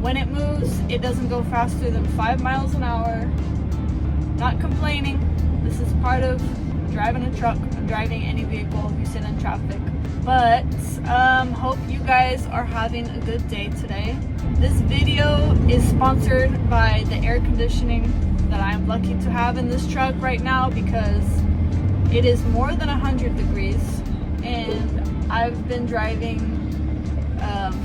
When it moves, it doesn't go faster than 5 miles an hour. Not complaining. This is part of driving a truck, driving any vehicle if you sit in traffic. But hope you guys are having a good day today. This video is sponsored by the air conditioning that I'm lucky to have in this truck right now, because it is more than 100 degrees and I've been driving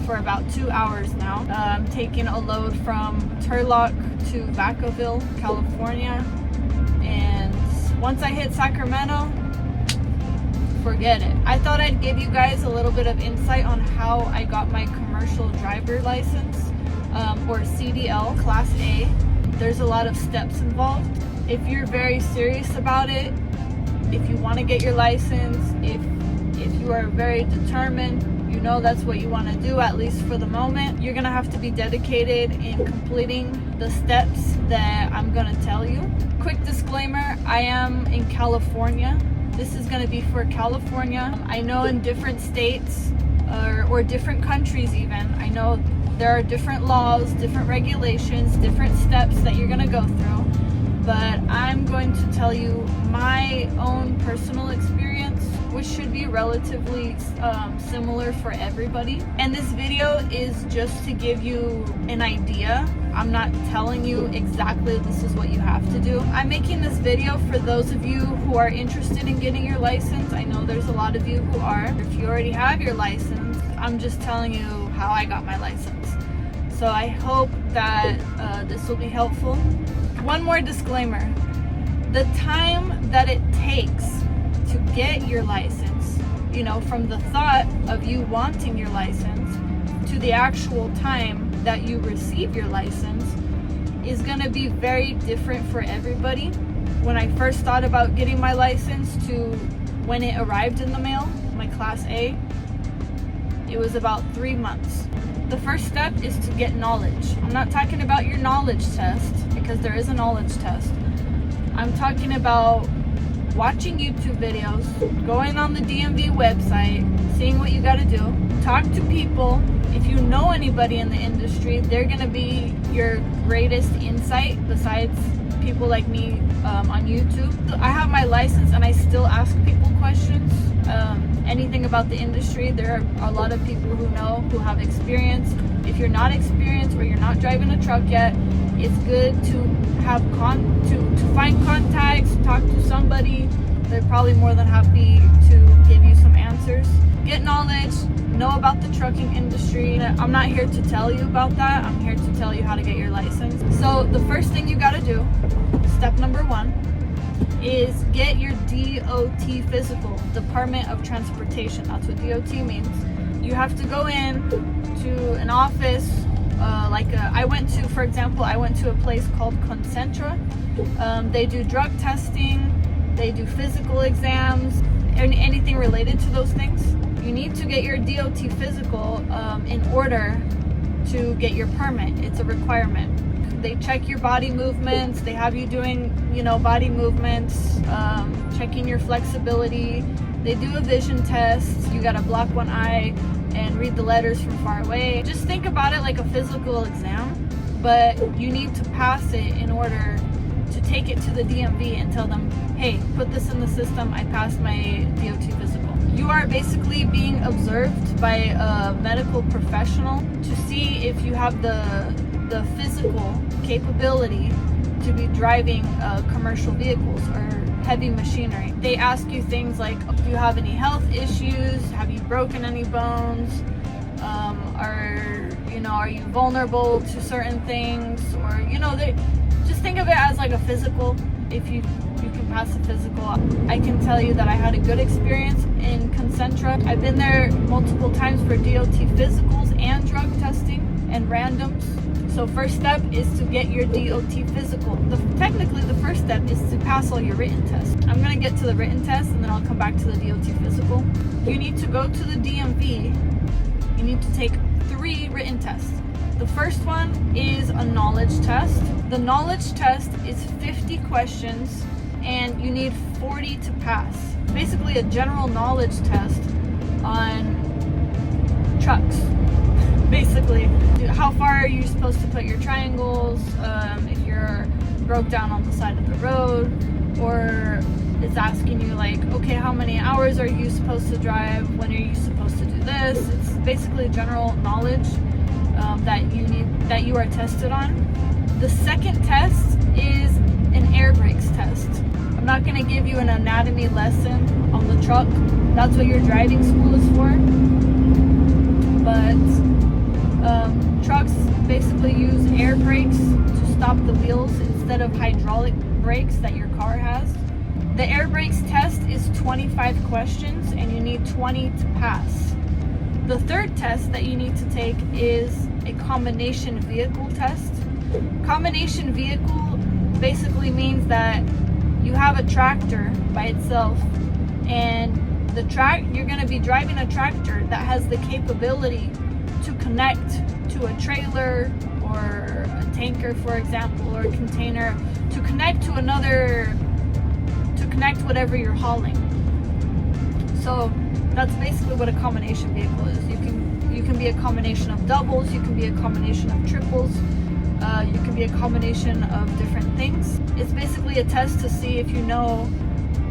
for about 2 hours now. I'm taking a load from Turlock to Vacaville, California, and once I hit Sacramento, forget it. I thought I'd give you guys a little bit of insight on how I got my commercial driver license, or CDL, Class A. There's a lot of steps involved. If you're very serious about it, if you want to get your license, if you are very determined, you know that's what you want to do, at least for the moment, you're gonna have to be dedicated in completing the steps that I'm gonna tell you. Quick disclaimer, I am in California. This is gonna be for California. I know in different states or different countries even, I know there are different laws, different regulations, different steps that you're gonna go through, but I'm going to tell you my own personal experience, which should be relatively similar for everybody. And this video is just to give you an idea. I'm not telling you exactly this is what you have to do. I'm making this video for those of you who are interested in getting your license. I know there's a lot of you who are. If you already have your license, I'm just telling you how I got my license. So I hope that this will be helpful. One more disclaimer. The time that it takes to get your license, you know, from the thought of you wanting your license to the actual time that you receive your license is going to be very different for everybody. When I first thought about getting my license to when it arrived in the mail, my Class A, it was about 3 months. The first step is to get knowledge. I'm not talking about your knowledge test, because there is a knowledge test. I'm talking about watching YouTube videos, going on the DMV website, seeing what you got to do. Talk to people. If you know anybody in the industry, they're going to be your greatest insight besides people like me on YouTube. I have my license and I still ask people questions. Anything about the industry, there are a lot of people who know, who have experience. If you're not experienced or you're not driving a truck yet, it's good to have to find contacts, talk to somebody. They're probably more than happy to give you some answers. Get knowledge, know about the trucking industry. I'm not here to tell you about that. I'm here to tell you how to get your license. So the first thing you gotta do, step number 1, is get your D.O.T. physical, Department of Transportation. That's what D.O.T. means. You have to go in to an office, I went to a place called Concentra. They do drug testing, they do physical exams, anything related to those things. You need to get your D.O.T. physical in order to get your permit. It's a requirement. They check your body movements. They have you doing, body movements, checking your flexibility. They do a vision test. You gotta block one eye and read the letters from far away. Just think about it like a physical exam, but you need to pass it in order to take it to the DMV and tell them, hey, put this in the system, I passed my D.O.T. physical. You are basically being observed by a medical professional to see if you have the physical capability to be driving commercial vehicles or heavy machinery. They ask you things like, do you have any health issues? Have you broken any bones? Are you vulnerable to certain things? Or, they just think of it as like a physical. If you can pass a physical. I can tell you that I had a good experience in Concentra. I've been there multiple times for D.O.T. physicals and drug testing and randoms. So first step is to get your D.O.T. physical. Technically, the first step is to pass all your written tests. I'm going to get to the written test and then I'll come back to the D.O.T. physical. You need to go to the DMV. You need to take 3 written tests. The first one is a knowledge test. The knowledge test is 50 questions and you need 40 to pass. Basically a general knowledge test on trucks. Basically, how far are you supposed to put your triangles, if you're broke down on the side of the road, or it's asking you like, okay, how many hours are you supposed to drive, when are you supposed to do this. It's basically general knowledge that you are tested on. The second test is an air brakes test. I'm not going to give you an anatomy lesson on the truck. That's what your driving school is for. But trucks basically use air brakes to stop the wheels instead of hydraulic brakes that your car has. The air brakes test is 25 questions and you need 20 to pass. The third test that you need to take is a combination vehicle test. Combination vehicle basically means that you have a tractor by itself, and you're going to be driving a tractor that has the capability to connect to a trailer or a tanker, for example, or a container, to connect whatever you're hauling. So that's basically what a combination vehicle is. You can be a combination of doubles, you can be a combination of triples, you can be a combination of different things. It's basically a test to see if you know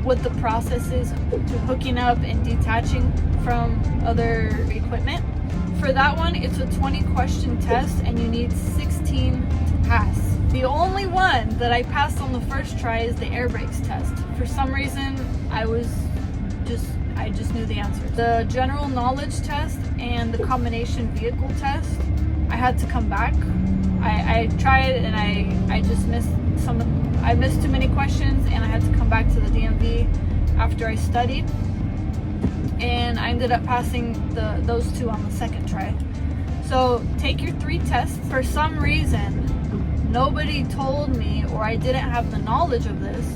what the process is to hooking up and detaching from other equipment. For that one, it's a 20 question test and you need 16 to pass. The only one that I passed on the first try is the air brakes test. For some reason, I just knew the answer. The general knowledge test and the combination vehicle test, I had to come back. I tried and I just missed I missed too many questions and I had to come back to the DMV after I studied. And I ended up passing those two on the second try. So take your 3 tests. For some reason, nobody told me, or I didn't have the knowledge of this,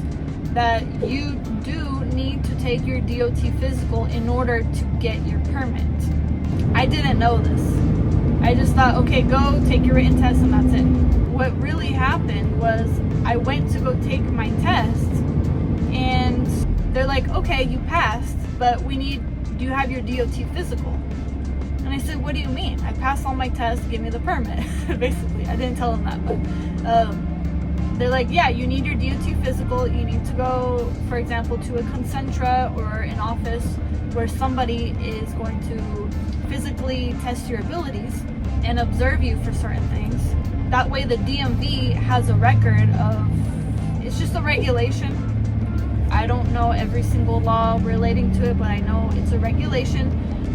that you do need to take your D.O.T. physical in order to get your permit. I didn't know this. I just thought, okay, go take your written test and that's it. What really happened was I went to go take my test and they're like, okay, you passed, but do you have your D.O.T. physical? And I said, what do you mean? I passed all my tests, give me the permit. Basically, I didn't tell them that, but they're like, yeah, you need your D.O.T. physical. You need to go, for example, to a Concentra or an office where somebody is going to physically test your abilities and observe you for certain things. That way the DMV has a record of, it's just a regulation. I don't know every single law relating to it, but I know it's a regulation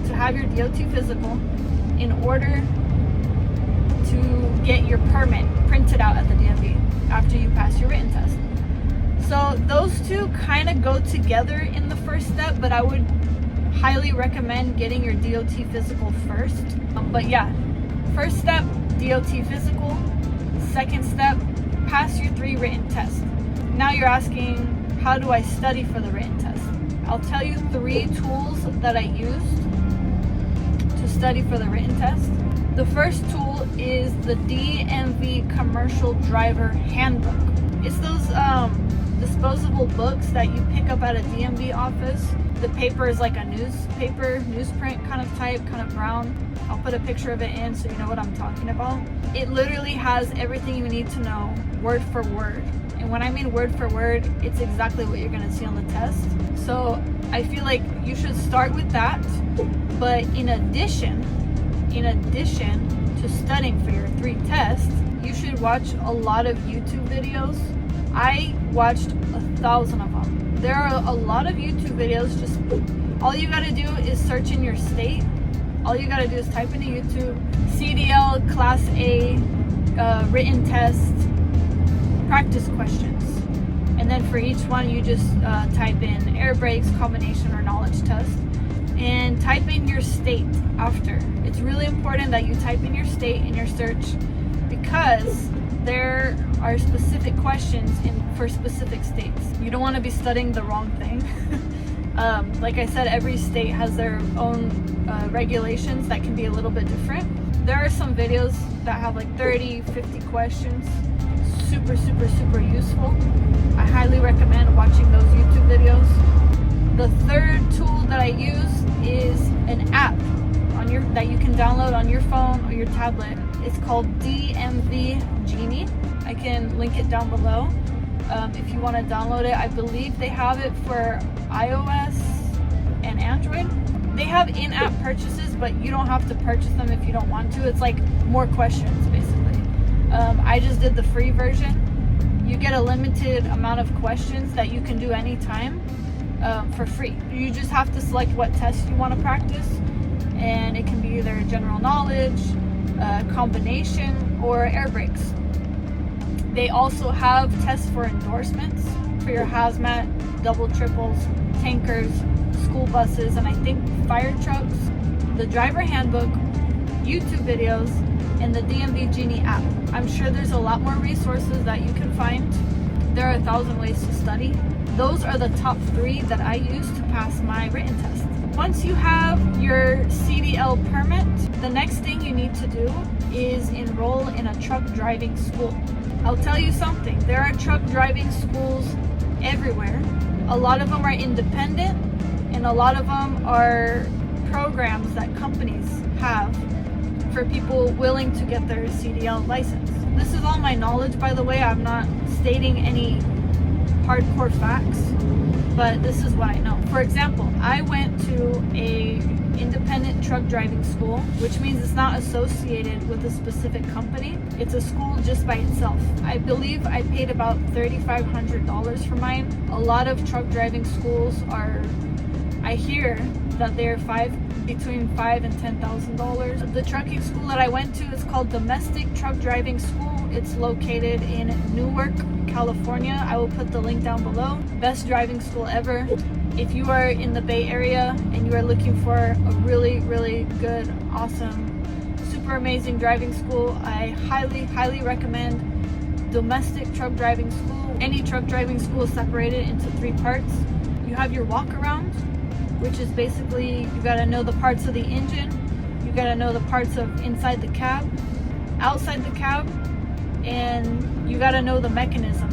to have your D.O.T. physical in order to get your permit printed out at the DMV after you pass your written test. So those two kind of go together in the first step, but I would highly recommend getting your D.O.T. physical first. But yeah, first step, D.O.T. physical. Second step, pass your 3 written tests. Now you're asking, how do I study for the written test? I'll tell you 3 tools that I used to study for the written test. The first tool is the DMV Commercial Driver Handbook. It's those disposable books that you pick up at a DMV office. The paper is like a newsprint kind of type, kind of brown. I'll put a picture of it in so you know what I'm talking about. It literally has everything you need to know, word for word. And when I mean word for word, it's exactly what you're gonna see on the test. So I feel like you should start with that. But in addition to studying for your 3 tests, you should watch a lot of YouTube videos. I watched 1,000 of them. There are a lot of YouTube videos. Just all you gotta do is search in your state. All you gotta do is type into YouTube CDL Class A written test practice questions, and then for each one you just type in air brakes, combination, or knowledge test, and type in your state after. It's really important that you type in your state in your search, because there are specific questions for specific states. You don't want to be studying the wrong thing. Like I said, every state has their own regulations that can be a little bit different. There are some videos that have like 30, 50 questions. Super useful. I highly recommend watching those YouTube videos. The third tool that I use is an app that you can download on your phone or your tablet. It's called DMV Genie. I can link it down below if you want to download it. I believe they have it for iOS and Android. They have in-app purchases, but you don't have to purchase them if you don't want to. It's like more questions, basically. I just did the free version. You get a limited amount of questions that you can do anytime for free. You just have to select what test you want to practice, and it can be either general knowledge, combination, or air brakes. They also have tests for endorsements for your hazmat, double triples, tankers, school buses, and I think fire trucks, the driver handbook, YouTube videos, and the DMV Genie app. I'm sure there's a lot more resources that you can find. There are 1,000 ways to study. Those are the top 3 that I use to pass my written test. Once you have your CDL permit, the next thing you need to do is enroll in a truck driving school. I'll tell you something, there are truck driving schools everywhere. A lot of them are independent, and a lot of them are programs that companies have for people willing to get their CDL license. This is all my knowledge, by the way. I'm not stating any hardcore facts, but this is what I know. For example, I went to a independent truck driving school, which means it's not associated with a specific company. It's a school just by itself. I believe I paid about $3,500 for mine. A lot of truck driving schools are, I hear that they're between $5,000 and $10,000. The trucking school that I went to is called Domestic Truck Driving School. It's located in Newark, California. I will put the link down below. Best driving school ever. If you are in the Bay Area and you are looking for a really, really good, awesome, super amazing driving school, I highly recommend Domestic Truck Driving School. Any truck driving school is separated into 3 parts. You have your walk around, which is basically you gotta know the parts of the engine, you gotta know the parts of inside the cab, outside the cab, and you gotta know the mechanism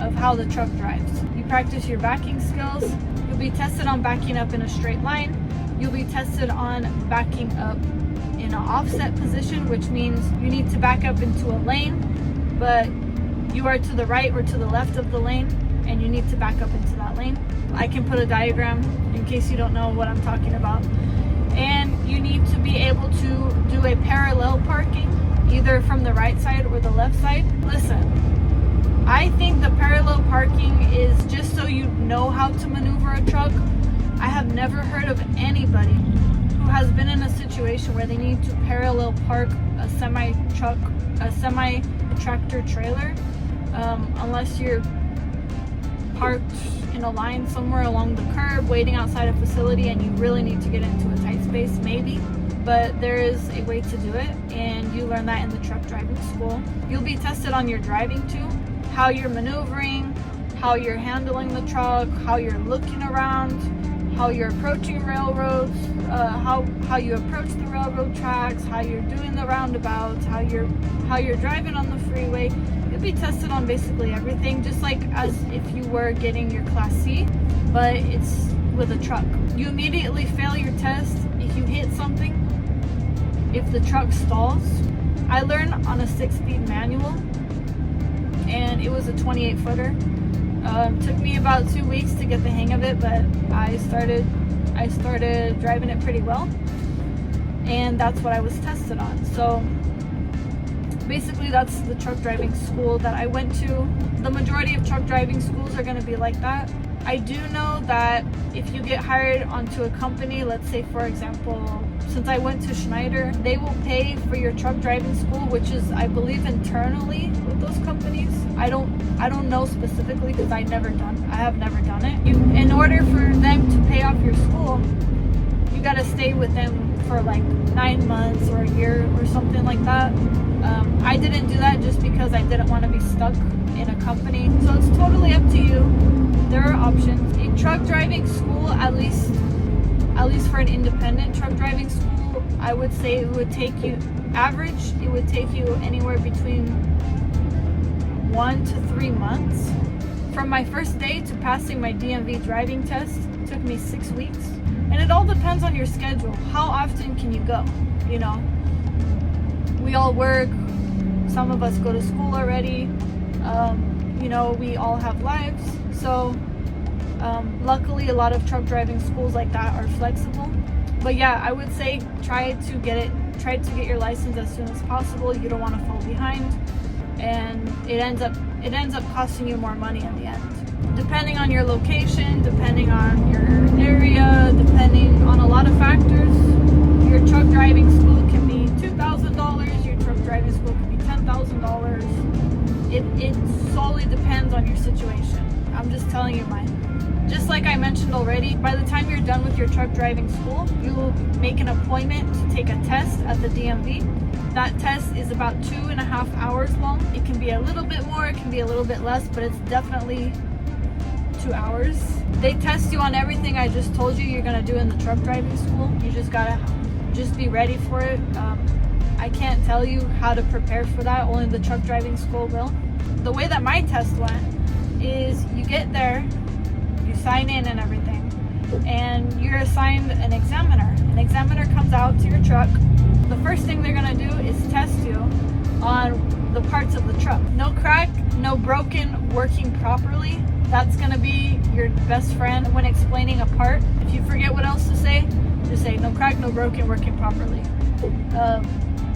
of how the truck drives. You practice your backing skills. You'll be tested on backing up in a straight line. You'll be tested on backing up in an offset position, which means you need to back up into a lane, but you are to the right or to the left of the lane, and you need to back up into that lane. I can put a diagram in case you don't know what I'm talking about. And you need to be able to do a parallel parking, either from the right side or the left side. Listen, I think the parallel parking is just so you know how to maneuver a truck. I have never heard of anybody who has been in a situation where they need to parallel park a semi-tractor trailer, unless you're parked in a line somewhere along the curb waiting outside a facility and you really need to get into a tight space, maybe. But there is a way to do it, and you learn that in the truck driving school. You'll be tested on your driving too, how you're maneuvering, how you're handling the truck, how you're looking around, how you're approaching railroads, how you approach the railroad tracks, how you're doing the roundabouts, how you're driving on the freeway. You'll be tested on basically everything, just like as if you were getting your Class C, but it's with a truck. You immediately fail your test if you hit something, if the truck stalls. I learned on a 6-speed manual, and it was a 28-footer. Took me about 2 weeks to get the hang of it, but I started driving it pretty well, and that's what I was tested on. So basically that's the truck driving school that I went to. The majority of truck driving schools are going to be like that. I do know that if you get hired onto a company, let's say for example, since I went to Schneider, they will pay for your truck driving school, which is, I believe, internally with those companies. I don't know specifically because I have never done it. In order for them to pay off your school, you got to stay with them for like 9 months or a year or something like that. I didn't do that just because I didn't want to be stuck in a company. So it's totally up to you. There are options. A truck driving school, at least for an independent truck driving school, I would say it would take you, average, it would take you anywhere between 1 to 3 months. From my first day to passing my DMV driving test, it took me 6 weeks. And it all depends on your schedule. How often can you go? You know, We all work. Some of us go to school already. You know, we all have lives. So luckily a lot of truck driving schools like that are flexible. But yeah, I would say try to get your license as soon as possible. You don't want to fall behind, and it ends up costing you more money in the end. Depending on your location, depending on your area, depending on a lot of factors, your truck driving school can be $2,000, your truck driving school can be $10,000. It solely depends on your situation. I'm just telling you mine. Just like I mentioned already, by the time you're done with your truck driving school, you will make an appointment to take a test at the DMV. That test is about 2.5 hours long. It can be a little bit more, it can be a little bit less, but it's definitely 2 hours. They test you on everything I just told you you're gonna do in the truck driving school. You just gotta be ready for it. I can't tell you how to prepare for that, only the truck driving school will. The way that my test went is you get there, you sign in and everything, and you're assigned an examiner. An examiner comes out to your truck. The first thing they're gonna do is test you on the parts of the truck. No crack, no broken, working properly. That's gonna be your best friend when explaining a part. If you forget what else to say, just say no crack, no broken, working properly.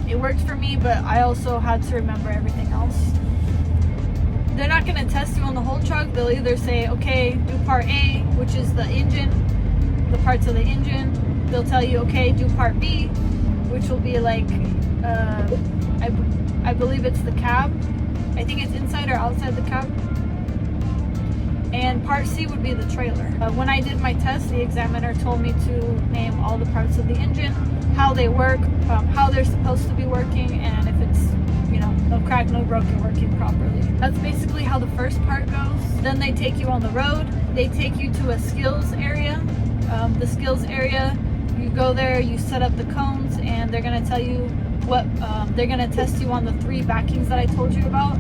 It worked for me, but I also had to remember everything else. They're not going to test you on the whole truck. They'll either say, okay, do part A, which is the engine, the parts of the engine. They'll tell you, okay, do part B, which will be like, I believe it's the cab. I think it's inside or outside the cab. And part C would be the trailer. When I did my test, the examiner told me to name all the parts of the engine, how they work, how they're supposed to be working, and if it's, you know, no crack, no broken, working properly. That's basically how the first part goes. Then they take you on the road. They take you to a skills area. The skills area, you go there, you set up the cones, and they're gonna tell you what, they're gonna test you on the 3 backings that I told you about.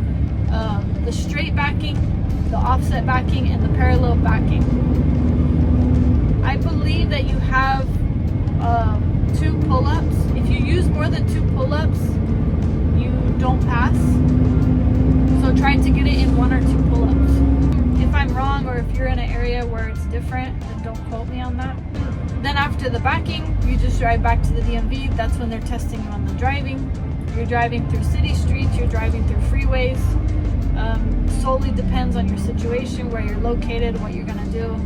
The straight backing, the offset backing, and the parallel backing. I believe that you have 2 pull-ups. If you use more than 2 pull-ups, you don't pass. So try to get it in 1 or 2 pull-ups. If I'm wrong, or if you're in an area where it's different, then don't quote me on that. Then after the backing, you just drive back to the DMV. That's when they're testing you on the driving. You're driving through city streets, you're driving through freeways. Solely depends on your situation, where you're located, what you're gonna do.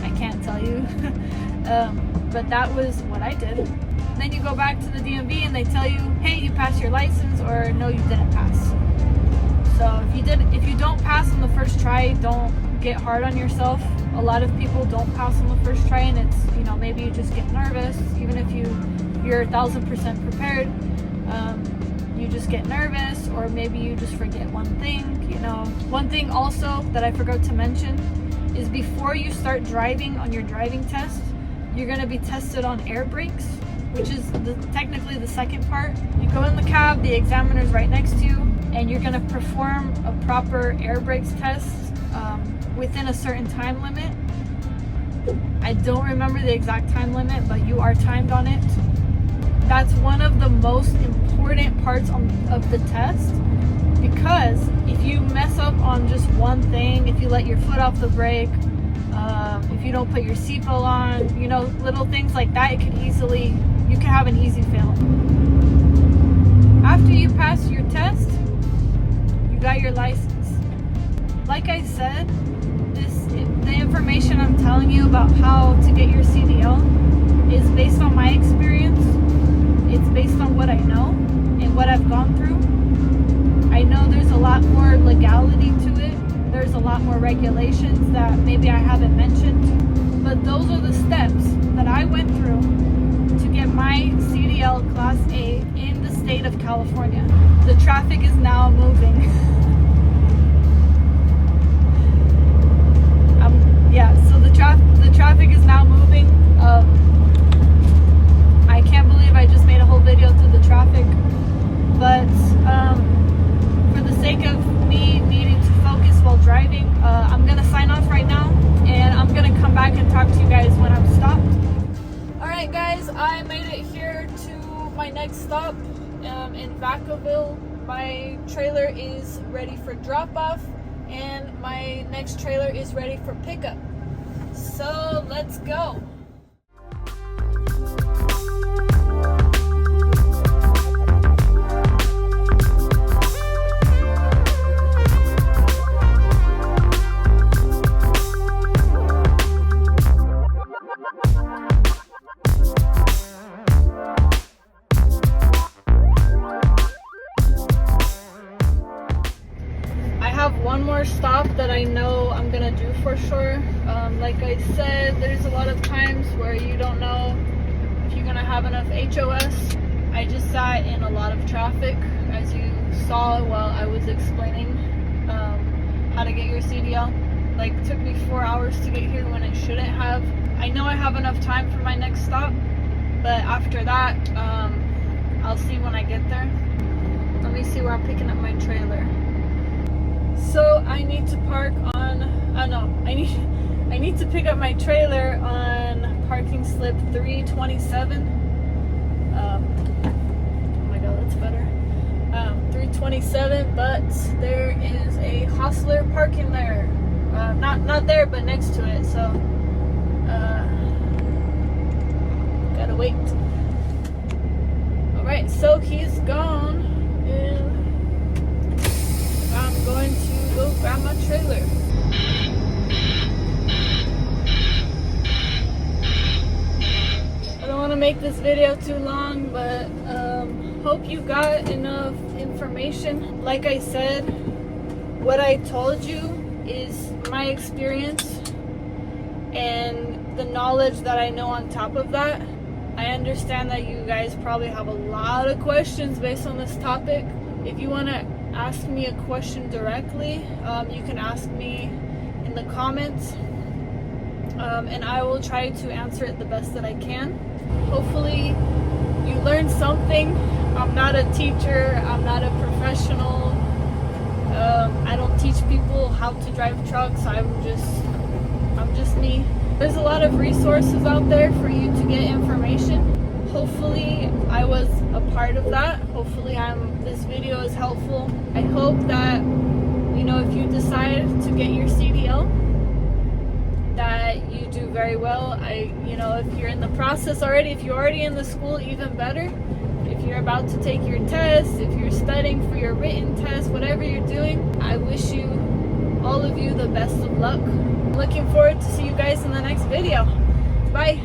I can't tell you. But that was what I did. Then you go back to the DMV and they tell you, hey, you passed your license, or no, you didn't pass. So if you don't pass on the first try, don't get hard on yourself. A lot of people don't pass on the first try, and it's, you know, maybe you just get nervous. Even if you're 1,000% prepared, you just get nervous, or maybe you just forget one thing, you know. One thing also that I forgot to mention is before you start driving on your driving test, you're going to be tested on air brakes, which is technically the second part. You go in the cab, the examiner's right next to you, and you're going to perform a proper air brakes test within a certain time limit. I don't remember the exact time limit, but you are timed on it. That's one of the most important parts of the test, because if you mess up on just one thing, if you let your foot off the brake, if you don't put your seatbelt on, you know, little things like that, you could have an easy fail. After you pass your test, you got your license. Like I said, the information I'm telling you about how to get your CDL is based on my experience. It's based on what I know and what I've gone through. I know there's a lot more legality to it. There's a lot more regulations that maybe I haven't mentioned. But those are the steps that I went through to get my CDL Class A in the state of California. The traffic is now moving. So the traffic is now moving. I can't believe I just made a whole video through the traffic, but for the sake of me needing to focus while driving, I'm gonna sign off right now, and I'm gonna come back and talk to you guys when I'm stopped. Alright guys, I made it here to my next stop. in Vacaville. My trailer is ready for drop off, and my next trailer is ready for pickup. So let's go. One more stop that I know I'm gonna do for sure. Like I said, there's a lot of times where you don't know if you're gonna have enough HOS. I just sat in a lot of traffic, as you saw while I was explaining how to get your CDL. Like, it took me 4 hours to get here when it shouldn't have. I know I have enough time for my next stop, but after that, I'll see when I get there. Let me see where I'm picking up my trailer. So I need to park on, I need to pick up my trailer on parking slip 327. Oh my god, that's better. 327, but there is a hostler parking there. Not there, but next to it, so gotta wait. Alright, so he's gone, and I'm going to go grab my trailer. I don't want to make this video too long, but hope you got enough information. Like I said, what I told you is my experience and the knowledge that I know on top of that. I understand that you guys probably have a lot of questions based on this topic. If you want to ask me a question directly, you can ask me in the comments, and I will try to answer it the best that I can. Hopefully you learned something. I'm not a teacher, I'm not a professional, I don't teach people how to drive trucks. I'm just me. There's a lot of resources out there for you to get information. Hopefully I was a part of that. Hopefully this video is helpful. I hope that, you know, if you decide to get your CDL, that you do very well. If you're in the process already, if you're already in the school, even better. If you're about to take your test, if you're studying for your written test, whatever you're doing, I wish you, all of you, the best of luck. I'm looking forward to see you guys in the next video. Bye.